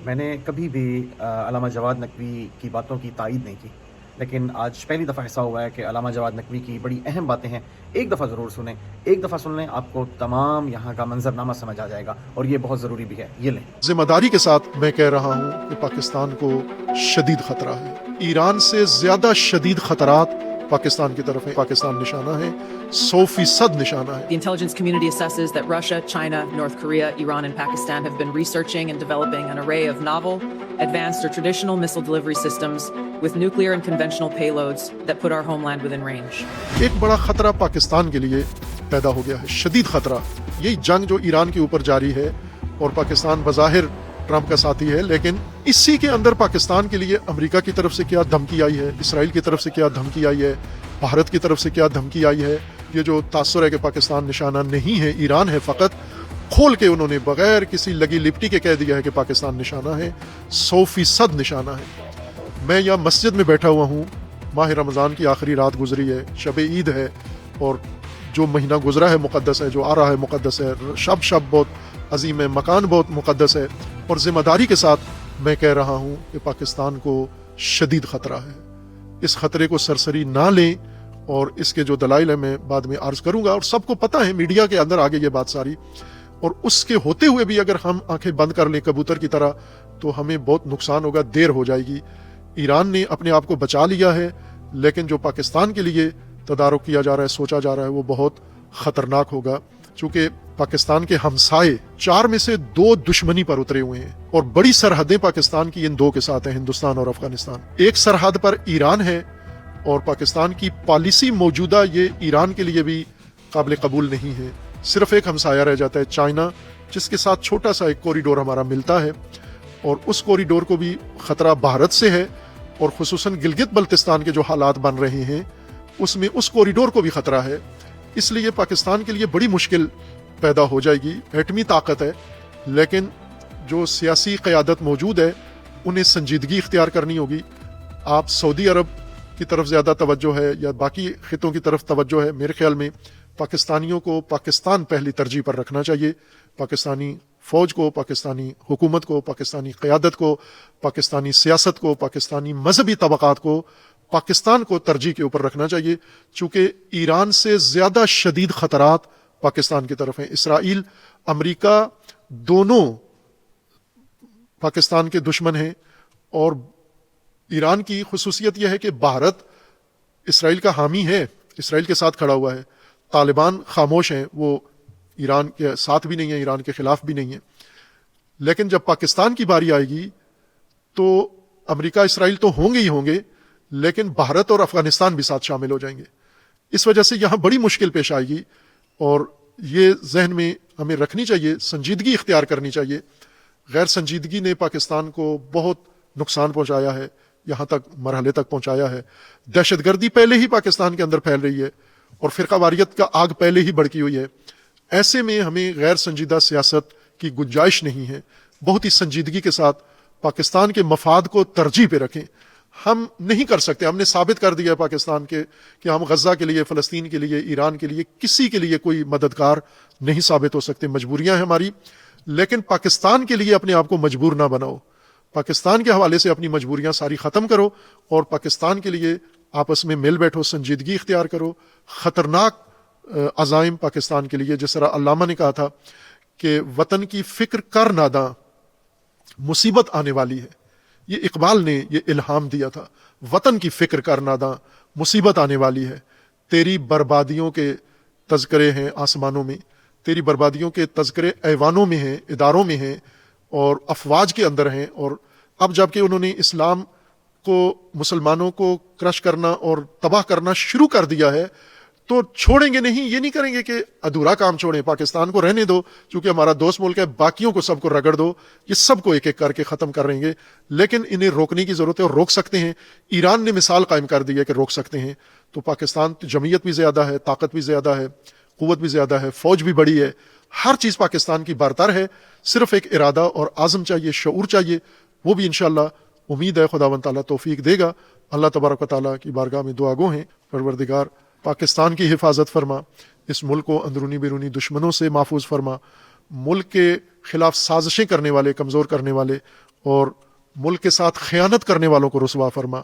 میں نے کبھی بھی علامہ جواد نقوی کی باتوں کی تائید نہیں کی، لیکن آج پہلی دفعہ ایسا ہوا ہے کہ علامہ جواد نقوی کی بڑی اہم باتیں ہیں۔ ایک دفعہ ضرور سنیں، ایک دفعہ سن لیں، آپ کو تمام یہاں کا منظرنامہ سمجھ آ جائے گا، اور یہ بہت ضروری بھی ہے۔ یہ لیں۔ ذمہ داری کے ساتھ میں کہہ رہا ہوں کہ پاکستان کو شدید خطرہ ہے۔ ایران سے زیادہ شدید خطرات پاکستان کی طرف ہیں۔ پاکستان نشانہ ہے، 100% نشانہ ہے۔ The intelligence community assesses that Russia, China, North Korea, Iran, and Pakistan have been researching and developing an array of novel, advanced or traditional missile delivery systems with nuclear and conventional payloads that put our homeland within range. ایک بڑا خطرہ پاکستان کے لیے پیدا ہو گیا ہے، شدید خطرہ۔ یہی جنگ جو ایران کے اوپر جاری ہے اور پاکستان بظاہر ٹرمپ کا ساتھی ہے، لیکن اسی کے اندر پاکستان کے لیے امریکہ کی طرف سے کیا دھمکی آئی ہے، اسرائیل کی طرف سے کیا دھمکی آئی ہے، بھارت کی طرف سے کیا دھمکی آئی ہے۔ یہ جو تاثر ہے کہ پاکستان نشانہ نہیں ہے، ایران ہے، فقط کھول کے انہوں نے بغیر کسی لگی لپٹی کے کہہ دیا ہے کہ پاکستان نشانہ ہے، 100% نشانہ ہے۔ میں یہاں مسجد میں بیٹھا ہوا ہوں، ماہ رمضان کی آخری رات گزری ہے، شب عید ہے، اور جو مہینہ گزرا ہے مقدس ہے، جو آ رہا ہے مقدس ہے، شب بہت عظیم ہے، مکان بہت مقدس ہے، اور ذمہ داری کے ساتھ میں کہہ رہا ہوں کہ پاکستان کو شدید خطرہ ہے۔ اس خطرے کو سرسری نہ لیں، اور اس کے جو دلائل ہیں میں بعد میں عرض کروں گا، اور سب کو پتہ ہے، میڈیا کے اندر آگے یہ بات ساری، اور اس کے ہوتے ہوئے بھی اگر ہم آنکھیں بند کر لیں کبوتر کی طرح تو ہمیں بہت نقصان ہوگا، دیر ہو جائے گی۔ ایران نے اپنے آپ کو بچا لیا ہے، لیکن جو پاکستان کے لیے تدارک کیا جا رہا ہے، سوچا جا رہا ہے، وہ بہت خطرناک ہوگا، چونکہ پاکستان کے ہمسائے 4 میں سے 2 دشمنی پر اترے ہوئے ہیں، اور بڑی سرحدیں پاکستان کی ان 2 کے ساتھ ہیں، ہندوستان اور افغانستان۔ ایک سرحد پر ایران ہے، اور پاکستان کی پالیسی موجودہ یہ ایران کے لیے بھی قابل قبول نہیں ہے۔ صرف ایک ہمسایہ رہ جاتا ہے، چائنا، جس کے ساتھ چھوٹا سا ایک کوریڈور ہمارا ملتا ہے، اور اس کوریڈور کو بھی خطرہ بھارت سے ہے، اور خصوصاً گلگت بلتستان کے جو حالات بن رہے ہیں اس میں اس کوریڈور کو بھی خطرہ ہے۔ اس لیے پاکستان کے لیے بڑی مشکل پیدا ہو جائے گی۔ ایٹمی طاقت ہے، لیکن جو سیاسی قیادت موجود ہے انہیں سنجیدگی اختیار کرنی ہوگی۔ آپ سعودی عرب کی طرف زیادہ توجہ ہے یا باقی خطوں کی طرف توجہ ہے، میرے خیال میں پاکستانیوں کو پاکستان پہلی ترجیح پر رکھنا چاہیے۔ پاکستانی فوج کو، پاکستانی حکومت کو، پاکستانی قیادت کو، پاکستانی سیاست کو، پاکستانی مذہبی طبقات کو پاکستان کو ترجیح کے اوپر رکھنا چاہیے، چونکہ ایران سے زیادہ شدید خطرات پاکستان کی طرف ہیں۔ اسرائیل، امریکہ دونوں پاکستان کے دشمن ہیں، اور ایران کی خصوصیت یہ ہے کہ بھارت اسرائیل کا حامی ہے، اسرائیل کے ساتھ کھڑا ہوا ہے۔ طالبان خاموش ہیں، وہ ایران کے ساتھ بھی نہیں ہیں، ایران کے خلاف بھی نہیں ہیں۔ لیکن جب پاکستان کی باری آئے گی تو امریکہ اسرائیل تو ہوں گے ہی ہوں گے، لیکن بھارت اور افغانستان بھی ساتھ شامل ہو جائیں گے۔ اس وجہ سے یہاں بڑی مشکل پیش آئے گی، اور یہ ذہن میں ہمیں رکھنی چاہیے، سنجیدگی اختیار کرنی چاہیے۔ غیر سنجیدگی نے پاکستان کو بہت نقصان پہنچایا ہے، یہاں تک مرحلے تک پہنچایا ہے۔ دہشت گردی پہلے ہی پاکستان کے اندر پھیل رہی ہے، اور فرقہ واریت کا آگ پہلے ہی بھڑکی ہوئی ہے۔ ایسے میں ہمیں غیر سنجیدہ سیاست کی گنجائش نہیں ہے۔ بہت ہی سنجیدگی کے ساتھ پاکستان کے مفاد کو ترجیح پہ رکھیں۔ ہم نہیں کر سکتے، ہم نے ثابت کر دیا ہے پاکستان کے کہ ہم غزہ کے لیے، فلسطین کے لیے، ایران کے لیے، کسی کے لیے کوئی مددگار نہیں ثابت ہو سکتے۔ مجبوریاں ہیں ہماری، لیکن پاکستان کے لیے اپنے آپ کو مجبور نہ بناؤ۔ پاکستان کے حوالے سے اپنی مجبوریاں ساری ختم کرو، اور پاکستان کے لیے آپس میں مل بیٹھو، سنجیدگی اختیار کرو۔ خطرناک عزائم پاکستان کے لیے، جس طرح علامہ نے کہا تھا کہ وطن کی فکر کر ناداں، مصیبت آنے والی ہے۔ یہ اقبال نے یہ الہام دیا تھا، وطن کی فکر کر ناداں، مصیبت آنے والی ہے۔ تیری بربادیوں کے تذکرے ہیں آسمانوں میں، تیری بربادیوں کے تذکرے ایوانوں میں ہیں، اداروں میں ہیں، اور افواج کے اندر ہیں۔ اور اب جب کہ انہوں نے اسلام کو، مسلمانوں کو کرش کرنا اور تباہ کرنا شروع کر دیا ہے، تو چھوڑیں گے نہیں۔ یہ نہیں کریں گے کہ ادھورا کام چھوڑیں، پاکستان کو رہنے دو چونکہ ہمارا دوست ملک ہے، باقیوں کو سب کو رگڑ دو۔ یہ سب کو ایک ایک کر کے ختم کر رہیں گے، لیکن انہیں روکنے کی ضرورت ہے، اور روک سکتے ہیں۔ ایران نے مثال قائم کر دی ہے کہ روک سکتے ہیں۔ تو پاکستان جمعیت بھی زیادہ ہے، طاقت بھی زیادہ ہے، قوت بھی زیادہ ہے، فوج بھی بڑی ہے، ہر چیز پاکستان کی برتر ہے۔ صرف ایک ارادہ اور عزم چاہیے، شعور چاہیے، وہ بھی انشاءاللہ امید ہے خداوند تعالیٰ توفیق دے گا۔ اللہ تبارک و تعالیٰ کی بارگاہ میں دعا گو ہیں، پروردگار پاکستان کی حفاظت فرما، اس ملک کو اندرونی بیرونی دشمنوں سے محفوظ فرما، ملک کے خلاف سازشیں کرنے والے، کمزور کرنے والے اور ملک کے ساتھ خیانت کرنے والوں کو رسوا فرما۔